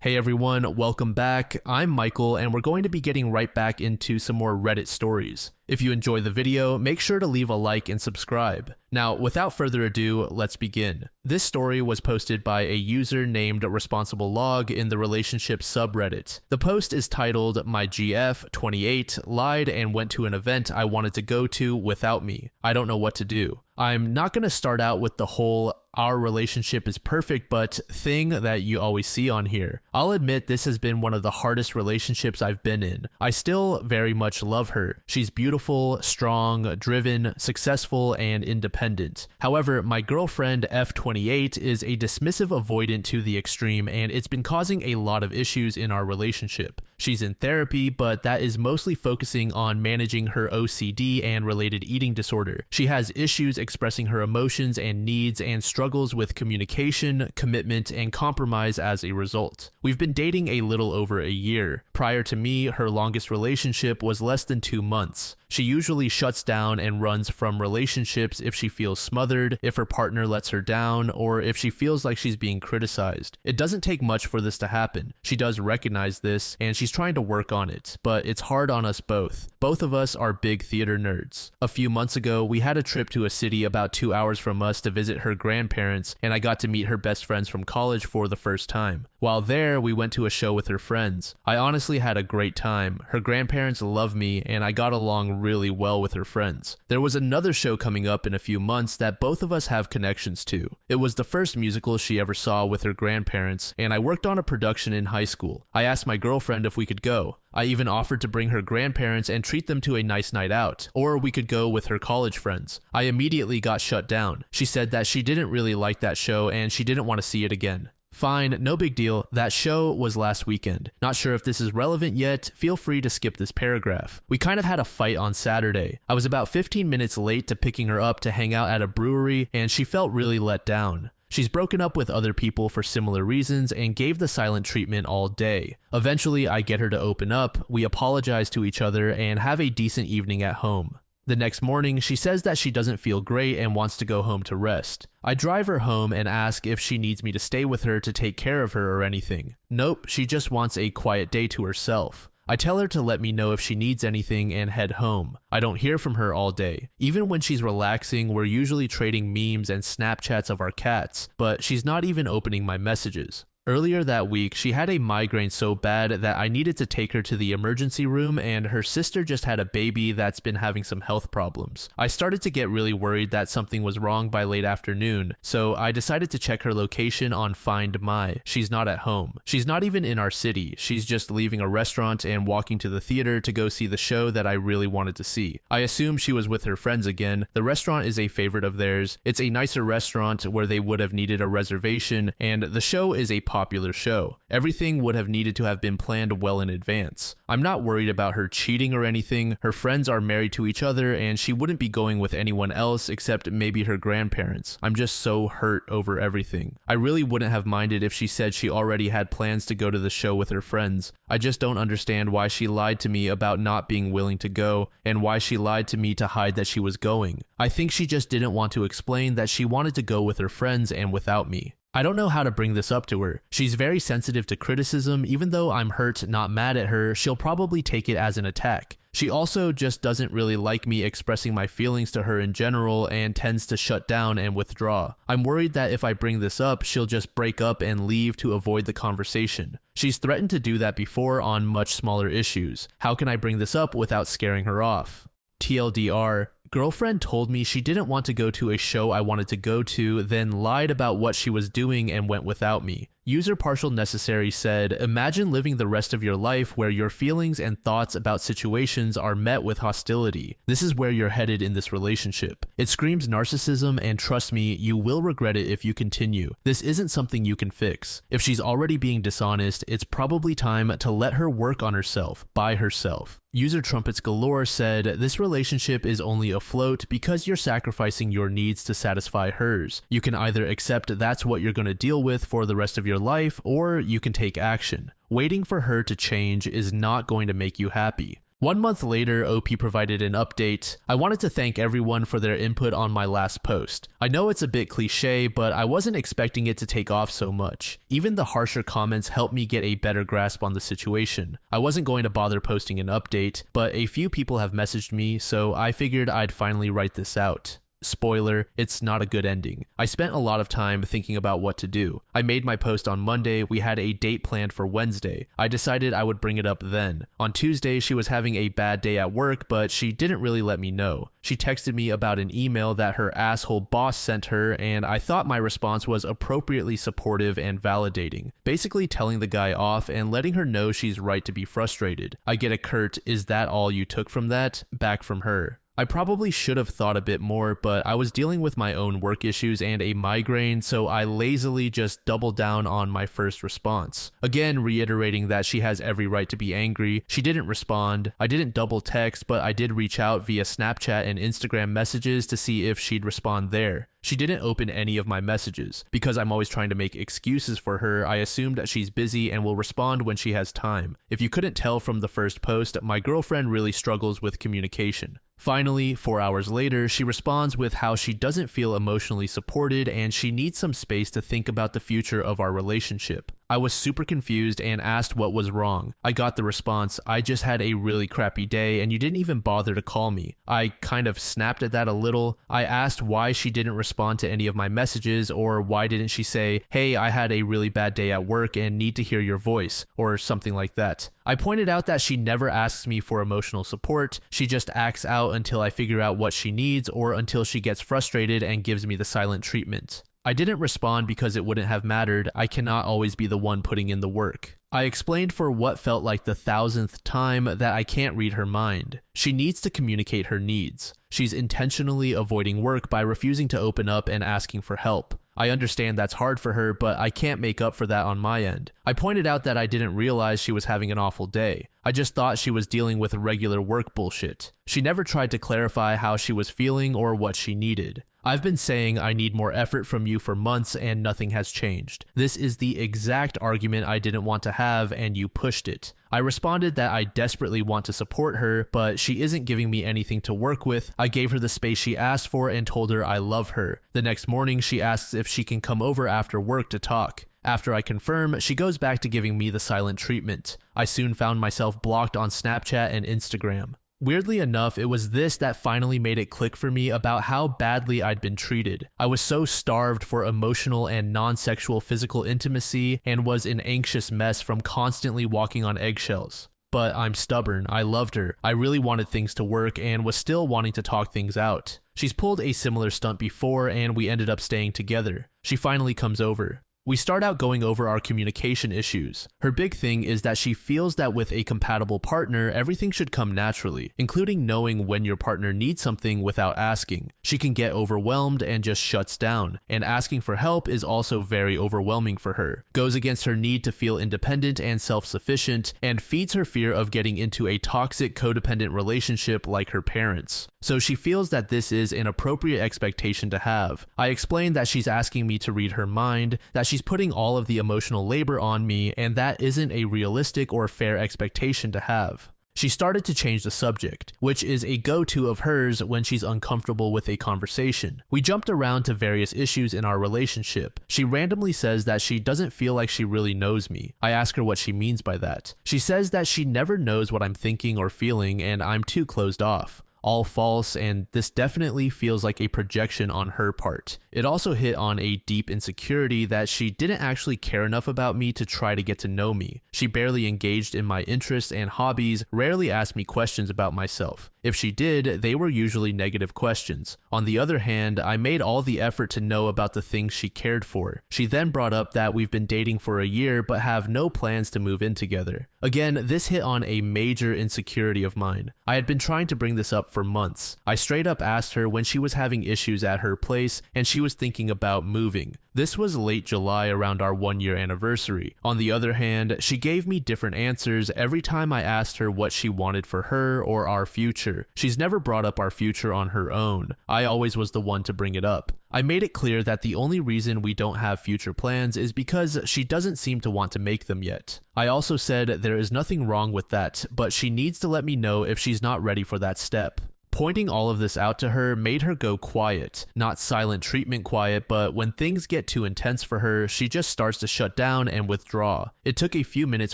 Hey everyone, welcome back. I'm Michael and we're going to be getting right back into some more Reddit stories. If you enjoyed the video, make sure to leave a like and subscribe. Now, without further ado, let's begin. This story was posted by a user named Responsible Log in the relationship subreddit. The post is titled, "My GF, 28, lied and went to an event I wanted to go to without me. I don't know what to do." I'm not going to start out with the whole "our relationship is perfect" but thing that you always see on here. I'll admit this has been one of the hardest relationships I've been in. I still very much love her. She's beautiful, strong, driven, successful, and independent. However, my girlfriend F28 is a dismissive avoidant to the extreme, and it's been causing a lot of issues in our relationship. She's in therapy, but that is mostly focusing on managing her OCD and related eating disorder. She has issues expressing her emotions and needs and struggles with communication, commitment, and compromise as a result. We've been dating a little over a year. Prior to me, her longest relationship was less than 2 months. She usually shuts down and runs from relationships if she feels smothered, if her partner lets her down, or if she feels like she's being criticized. It doesn't take much for this to happen. She does recognize this, and she's trying to work on it, but it's hard on us both. Both of us are big theater nerds. A few months ago, we had a trip to a city about 2 hours from us to visit her grandparents, and I got to meet her best friends from college for the first time. While there, we went to a show with her friends. I honestly had a great time. Her grandparents love me, and I got along really well with her friends. There was another show coming up in a few months that both of us have connections to. It was the first musical she ever saw with her grandparents, and I worked on a production in high school. I asked my girlfriend if we could go. I even offered to bring her grandparents and treat them to a nice night out, or we could go with her college friends. I immediately got shut down. She said that she didn't really like that show and she didn't want to see it again. Fine, no big deal. That show was last weekend. Not sure if this is relevant yet. Feel free to skip this paragraph. We kind of had a fight on Saturday. I was about 15 minutes late to picking her up to hang out at a brewery, and she felt really let down. She's broken up with other people for similar reasons and gave the silent treatment all day. Eventually, I get her to open up, we apologize to each other, and have a decent evening at home. The next morning, she says that she doesn't feel great and wants to go home to rest. I drive her home and ask if she needs me to stay with her to take care of her or anything. Nope, she just wants a quiet day to herself. I tell her to let me know if she needs anything and head home. I don't hear from her all day. Even when she's relaxing, we're usually trading memes and Snapchats of our cats, but she's not even opening my messages. Earlier that week, she had a migraine so bad that I needed to take her to the emergency room, and her sister just had a baby that's been having some health problems. I started to get really worried that something was wrong by late afternoon, so I decided to check her location on Find My. She's not at home. She's not even in our city. She's just leaving a restaurant and walking to the theater to go see the show that I really wanted to see. I assume she was with her friends again. The restaurant is a favorite of theirs. It's a nicer restaurant where they would have needed a reservation, and the show is a popular show. Everything would have needed to have been planned well in advance. I'm not worried about her cheating or anything. Her friends are married to each other and she wouldn't be going with anyone else except maybe her grandparents. I'm just so hurt over everything. I really wouldn't have minded if she said she already had plans to go to the show with her friends. I just don't understand why she lied to me about not being willing to go and why she lied to me to hide that she was going. I think she just didn't want to explain that she wanted to go with her friends and without me. I don't know how to bring this up to her. She's very sensitive to criticism. Even though I'm hurt, not mad at her, she'll probably take it as an attack. She also just doesn't really like me expressing my feelings to her in general and tends to shut down and withdraw. I'm worried that if I bring this up, she'll just break up and leave to avoid the conversation. She's threatened to do that before on much smaller issues. How can I bring this up without scaring her off? TLDR, girlfriend told me she didn't want to go to a show I wanted to go to, then lied about what she was doing and went without me. User partial necessary said, imagine living the rest of your life where your feelings and thoughts about situations are met with hostility. This is where you're headed in this relationship. It screams narcissism, and trust me, you will regret it if you continue. This isn't something you can fix. If she's already being dishonest, it's probably time to let her work on herself, by herself. User Trumpets Galore said, this relationship is only afloat because you're sacrificing your needs to satisfy hers. You can either accept that's what you're going to deal with for the rest of your life, or you can take action. Waiting for her to change is not going to make you happy. 1 month later, OP provided an update. I wanted to thank everyone for their input on my last post. I know it's a bit cliche, but I wasn't expecting it to take off so much. Even the harsher comments helped me get a better grasp on the situation. I wasn't going to bother posting an update, but a few people have messaged me, so I figured I'd finally write this out. Spoiler, it's not a good ending. I spent a lot of time thinking about what to do. I made my post on Monday, we had a date planned for Wednesday. I decided I would bring it up then. On Tuesday, she was having a bad day at work, but she didn't really let me know. She texted me about an email that her asshole boss sent her, and I thought my response was appropriately supportive and validating. Basically telling the guy off and letting her know she's right to be frustrated. I get a curt, "Is that all you took from that?" back from her. I probably should have thought a bit more, but I was dealing with my own work issues and a migraine, so I lazily just doubled down on my first response. Again, reiterating that she has every right to be angry. She didn't respond. I didn't double text, but I did reach out via Snapchat and Instagram messages to see if she'd respond there. She didn't open any of my messages. Because I'm always trying to make excuses for her, I assumed that she's busy and will respond when she has time. If you couldn't tell from the first post, my girlfriend really struggles with communication. Finally, 4 hours later, she responds with how she doesn't feel emotionally supported and she needs some space to think about the future of our relationship. I was super confused and asked what was wrong. I got the response, "I just had a really crappy day and you didn't even bother to call me." I kind of snapped at that a little. I asked why she didn't respond to any of my messages, or why didn't she say, "Hey, I had a really bad day at work and need to hear your voice," or something like that. I pointed out that she never asks me for emotional support. She just acts out until I figure out what she needs or until she gets frustrated and gives me the silent treatment. I didn't respond because it wouldn't have mattered. I cannot always be the one putting in the work. I explained for what felt like the 1,000th time that I can't read her mind. She needs to communicate her needs. She's intentionally avoiding work by refusing to open up and asking for help. I understand that's hard for her, but I can't make up for that on my end. I pointed out that I didn't realize she was having an awful day. I just thought she was dealing with regular work bullshit. She never tried to clarify how she was feeling or what she needed. I've been saying I need more effort from you for months and nothing has changed. This is the exact argument I didn't want to have and you pushed it. I responded that I desperately want to support her, but she isn't giving me anything to work with. I gave her the space she asked for and told her I love her. The next morning, she asks if she can come over after work to talk. After I confirm, she goes back to giving me the silent treatment. I soon found myself blocked on Snapchat and Instagram. Weirdly enough, it was this that finally made it click for me about how badly I'd been treated. I was so starved for emotional and non-sexual physical intimacy and was an anxious mess from constantly walking on eggshells. But I'm stubborn. I loved her. I really wanted things to work and was still wanting to talk things out. She's pulled a similar stunt before and we ended up staying together. She finally comes over. We start out going over our communication issues. Her big thing is that she feels that with a compatible partner, everything should come naturally, including knowing when your partner needs something without asking. She can get overwhelmed and just shuts down, and asking for help is also very overwhelming for her. Goes against her need to feel independent and self-sufficient, and feeds her fear of getting into a toxic codependent relationship like her parents. So she feels that this is an appropriate expectation to have. I explained that she's asking me to read her mind, that she's putting all of the emotional labor on me, and that isn't a realistic or fair expectation to have. She started to change the subject, which is a go-to of hers when she's uncomfortable with a conversation. We jumped around to various issues in our relationship. She randomly says that she doesn't feel like she really knows me. I ask her what she means by that. She says that she never knows what I'm thinking or feeling and I'm too closed off. All false, and this definitely feels like a projection on her part. It also hit on a deep insecurity that she didn't actually care enough about me to try to get to know me. She barely engaged in my interests and hobbies, rarely asked me questions about myself. If she did, they were usually negative questions. On the other hand, I made all the effort to know about the things she cared for. She then brought up that we've been dating for a year but have no plans to move in together. Again, this hit on a major insecurity of mine. I had been trying to bring this up for months. I straight up asked her when she was having issues at her place and she was thinking about moving. This was late July around our 1-year anniversary. On the other hand, she gave me different answers every time I asked her what she wanted for her or our future. future. She's never brought up our future on her own. I always was the one to bring it up. I made it clear that the only reason we don't have future plans is because she doesn't seem to want to make them yet. I also said there is nothing wrong with that, but she needs to let me know if she's not ready for that step. Pointing all of this out to her made her go quiet. Not silent treatment quiet, but when things get too intense for her, she just starts to shut down and withdraw. It took a few minutes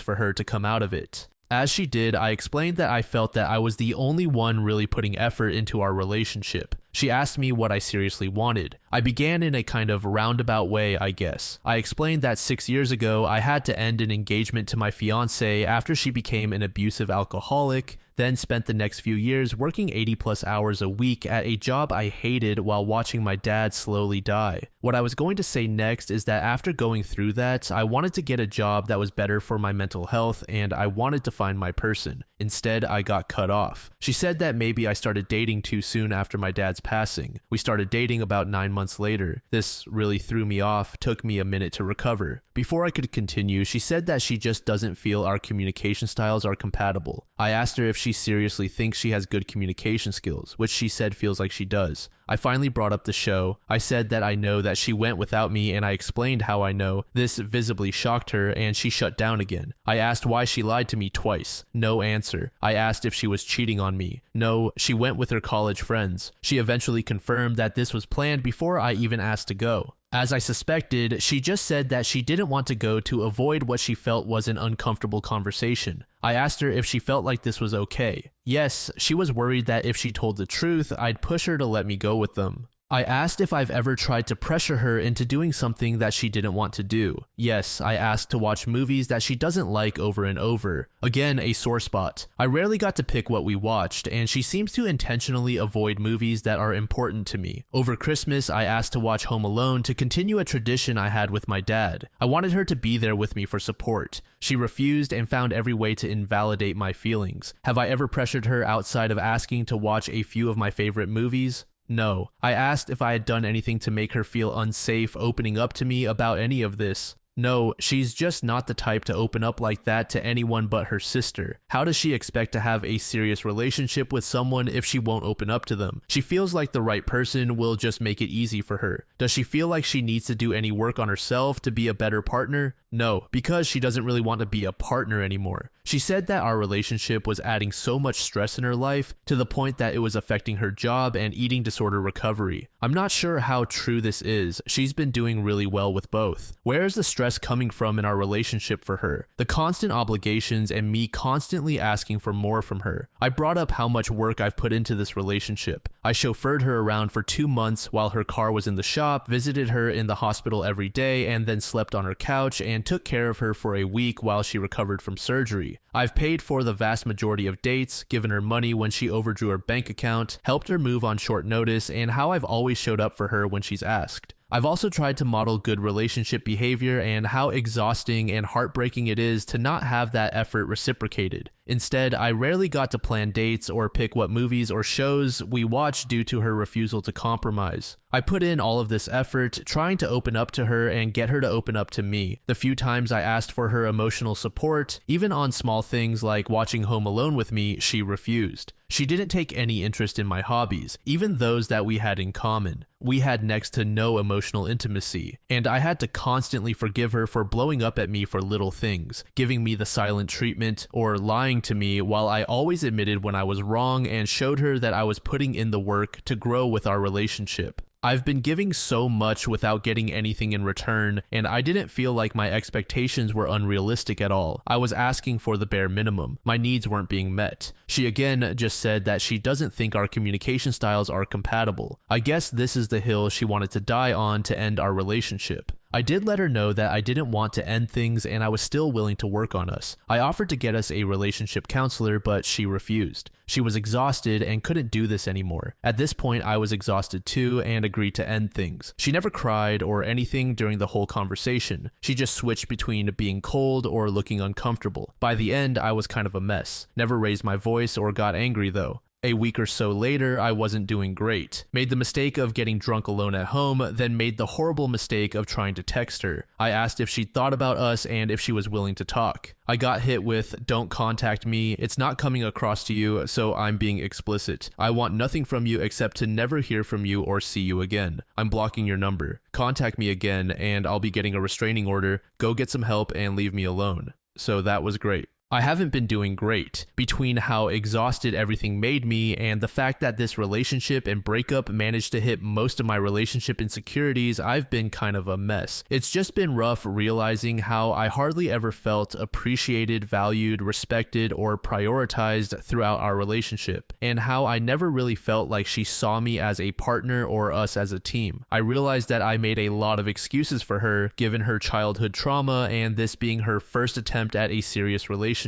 for her to come out of it. As she did, I explained that I felt that I was the only one really putting effort into our relationship. She asked me what I seriously wanted. I began in a kind of roundabout way, I guess. I explained that 6 years ago, I had to end an engagement to my fiancée after she became an abusive alcoholic, then spent the next few years working 80+ hours a week at a job I hated while watching my dad slowly die. What I was going to say next is that after going through that, I wanted to get a job that was better for my mental health and I wanted to find my person. Instead, I got cut off. She said that maybe I started dating too soon after my dad's passing. We started dating about 9 months later. This really threw me off, took me a minute to recover. Before I could continue, she said that she just doesn't feel our communication styles are compatible. I asked her if she seriously thinks she has good communication skills, which she said feels like she does. I finally brought up the show. I said that I know that she went without me and I explained how I know. This visibly shocked her and she shut down again. I asked why she lied to me twice. No answer. I asked if she was cheating on me. No, she went with her college friends. She eventually confirmed that this was planned before I even asked to go. As I suspected, she just said that she didn't want to go to avoid what she felt was an uncomfortable conversation. I asked her if she felt like this was okay. Yes, she was worried that if she told the truth, I'd push her to let me go with them. I asked if I've ever tried to pressure her into doing something that she didn't want to do. Yes, I asked to watch movies that she doesn't like over and over. Again, a sore spot. I rarely got to pick what we watched, and she seems to intentionally avoid movies that are important to me. Over Christmas, I asked to watch Home Alone to continue a tradition I had with my dad. I wanted her to be there with me for support. She refused and found every way to invalidate my feelings. Have I ever pressured her outside of asking to watch a few of my favorite movies? No. I asked if I had done anything to make her feel unsafe opening up to me about any of this. No, she's just not the type to open up like that to anyone but her sister. How does she expect to have a serious relationship with someone if she won't open up to them? She feels like the right person will just make it easy for her. Does she feel like she needs to do any work on herself to be a better partner? No, because she doesn't really want to be a partner anymore. She said that our relationship was adding so much stress in her life to the point that it was affecting her job and eating disorder recovery. I'm not sure how true this is. She's been doing really well with both. Where is the stress coming from in our relationship for her? The constant obligations and me constantly asking for more from her. I brought up how much work I've put into this relationship. I chauffeured her around for 2 months while her car was in the shop, visited her in the hospital every day, and then slept on her couch and took care of her for a week while she recovered from surgery. I've paid for the vast majority of dates, given her money when she overdrew her bank account, helped her move on short notice, and how I've always showed up for her when she's asked. I've also tried to model good relationship behavior and how exhausting and heartbreaking it is to not have that effort reciprocated. Instead, I rarely got to plan dates or pick what movies or shows we watch due to her refusal to compromise. I put in all of this effort trying to open up to her and get her to open up to me. The few times I asked for her emotional support, even on small things like watching Home Alone with me, she refused. She didn't take any interest in my hobbies, even those that we had in common. We had next to no emotional intimacy, and I had to constantly forgive her for blowing up at me for little things, giving me the silent treatment, or lying to me while I always admitted when I was wrong and showed her that I was putting in the work to grow with our relationship. I've been giving so much without getting anything in return, and I didn't feel like my expectations were unrealistic at all. I was asking for the bare minimum. My needs weren't being met. She again just said that she doesn't think our communication styles are compatible. I guess this is the hill she wanted to die on to end our relationship. I did let her know that I didn't want to end things and I was still willing to work on us. I offered to get us a relationship counselor, but she refused. She was exhausted and couldn't do this anymore. At this point, I was exhausted too and agreed to end things. She never cried or anything during the whole conversation. She just switched between being cold or looking uncomfortable. By the end, I was kind of a mess. Never raised my voice or got angry though. A week or so later, I wasn't doing great. Made the mistake of getting drunk alone at home, then made the horrible mistake of trying to text her. I asked if she'd thought about us and if she was willing to talk. I got hit with, "Don't contact me, it's not coming across to you, so I'm being explicit. I want nothing from you except to never hear from you or see you again. I'm blocking your number. Contact me again and I'll be getting a restraining order. Go get some help and leave me alone." So that was great. I haven't been doing great. Between how exhausted everything made me and the fact that this relationship and breakup managed to hit most of my relationship insecurities, I've been kind of a mess. It's just been rough realizing how I hardly ever felt appreciated, valued, respected, or prioritized throughout our relationship, and how I never really felt like she saw me as a partner or us as a team. I realized that I made a lot of excuses for her, given her childhood trauma and this being her first attempt at a serious relationship.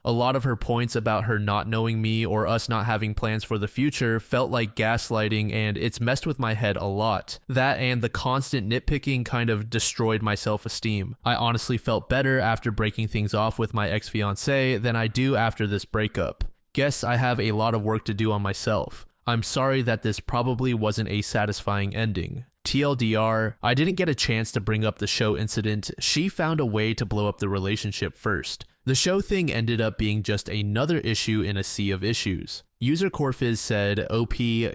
A lot of her points about her not knowing me or us not having plans for the future felt like gaslighting, and it's messed with my head a lot. That and the constant nitpicking kind of destroyed my self-esteem. I honestly felt better after breaking things off with my ex-fiancé than I do after this breakup. Guess I have a lot of work to do on myself. I'm sorry that this probably wasn't a satisfying ending. TLDR, I didn't get a chance to bring up the show incident. She found a way to blow up the relationship first. The show thing ended up being just another issue in a sea of issues. User Corfiz said, "OP,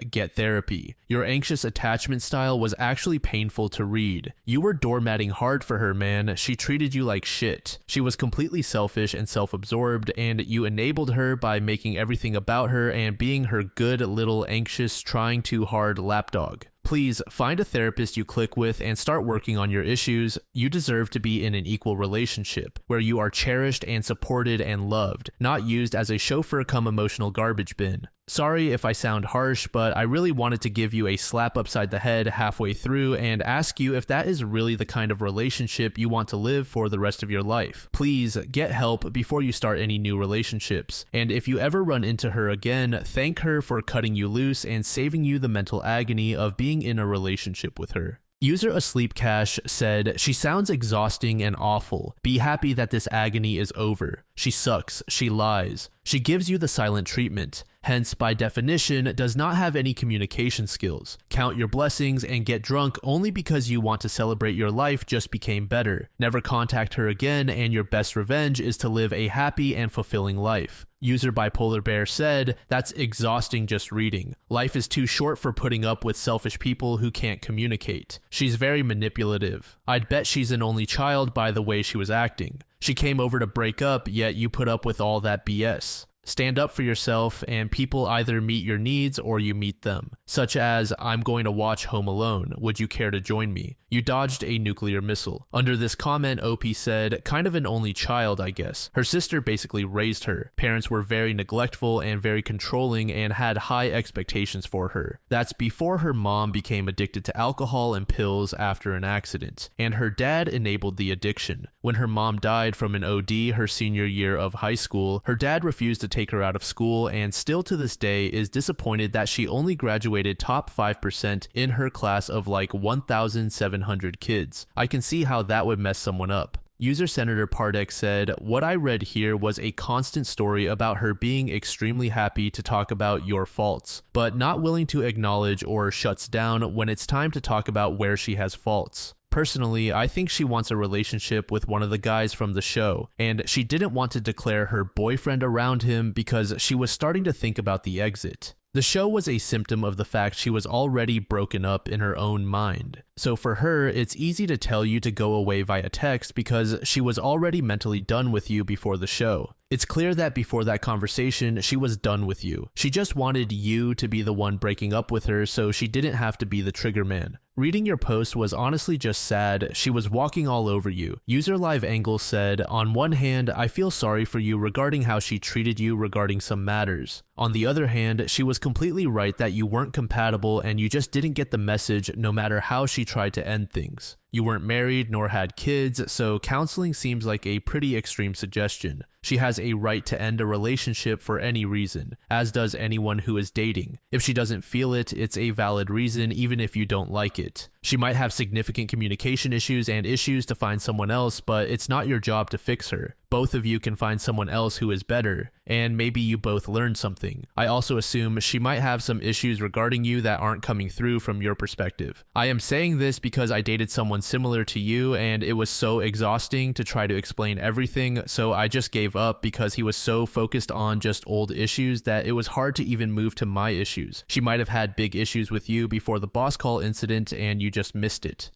get therapy. Your anxious attachment style was actually painful to read. You were doormatting hard for her, man. She treated you like shit. She was completely selfish and self-absorbed, and you enabled her by making everything about her and being her good little anxious, trying too hard lapdog. Please find a therapist you click with and start working on your issues. You deserve to be in an equal relationship where you are cherished and supported and loved, not used as a chauffeur come emotional garbage bin. Sorry if I sound harsh, but I really wanted to give you a slap upside the head halfway through and ask you if that is really the kind of relationship you want to live for the rest of your life. Please get help before you start any new relationships. And if you ever run into her again, thank her for cutting you loose and saving you the mental agony of being in a relationship with her." User Asleep Cash said, "She sounds exhausting and awful. Be happy that this agony is over. She sucks. She lies. She gives you the silent treatment. Hence, by definition, does not have any communication skills. Count your blessings and get drunk only because you want to celebrate your life just became better. Never contact her again, and your best revenge is to live a happy and fulfilling life." User Bipolar Bear said, "That's exhausting just reading. Life is too short for putting up with selfish people who can't communicate. She's very manipulative. I'd bet she's an only child by the way she was acting. She came over to break up, yet you put up with all that BS. Stand up for yourself, and people either meet your needs or you meet them. Such as, I'm going to watch Home Alone. Would you care to join me? You dodged a nuclear missile." Under this comment, OP said, "Kind of an only child, I guess. Her sister basically raised her. Parents were very neglectful and very controlling and had high expectations for her. That's before her mom became addicted to alcohol and pills after an accident, and her dad enabled the addiction. When her mom died from an OD her senior year of high school, her dad refused to take her out of school and still to this day is disappointed that she only graduated top 5% in her class of like 1,700 kids. I can see how that would mess someone up." User Senator Pardek said, "What I read here was a constant story about her being extremely happy to talk about your faults, but not willing to acknowledge or shuts down when it's time to talk about where she has faults. Personally, I think she wants a relationship with one of the guys from the show, and she didn't want to declare her boyfriend around him because she was starting to think about the exit. The show was a symptom of the fact she was already broken up in her own mind. So for her, it's easy to tell you to go away via text because she was already mentally done with you before the show. It's clear that before that conversation, she was done with you. She just wanted you to be the one breaking up with her so she didn't have to be the trigger man. Reading your post was honestly just sad. She was walking all over you." User Live Angle said, "On one hand, I feel sorry for you regarding how she treated you regarding some matters. On the other hand, she was completely right that you weren't compatible and you just didn't get the message no matter how she tried to end things. You weren't married nor had kids, so counseling seems like a pretty extreme suggestion. She has a right to end a relationship for any reason, as does anyone who is dating. If she doesn't feel it, it's a valid reason even if you don't like it. She might have significant communication issues and issues to find someone else, but it's not your job to fix her. Both of you can find someone else who is better, and maybe you both learn something. I also assume she might have some issues regarding you that aren't coming through from your perspective. I am saying this because I dated someone similar to you, and it was so exhausting to try to explain everything, so I just gave up because he was so focused on just old issues that it was hard to even move to my issues. She might have had big issues with you before the boss call incident and you just missed it.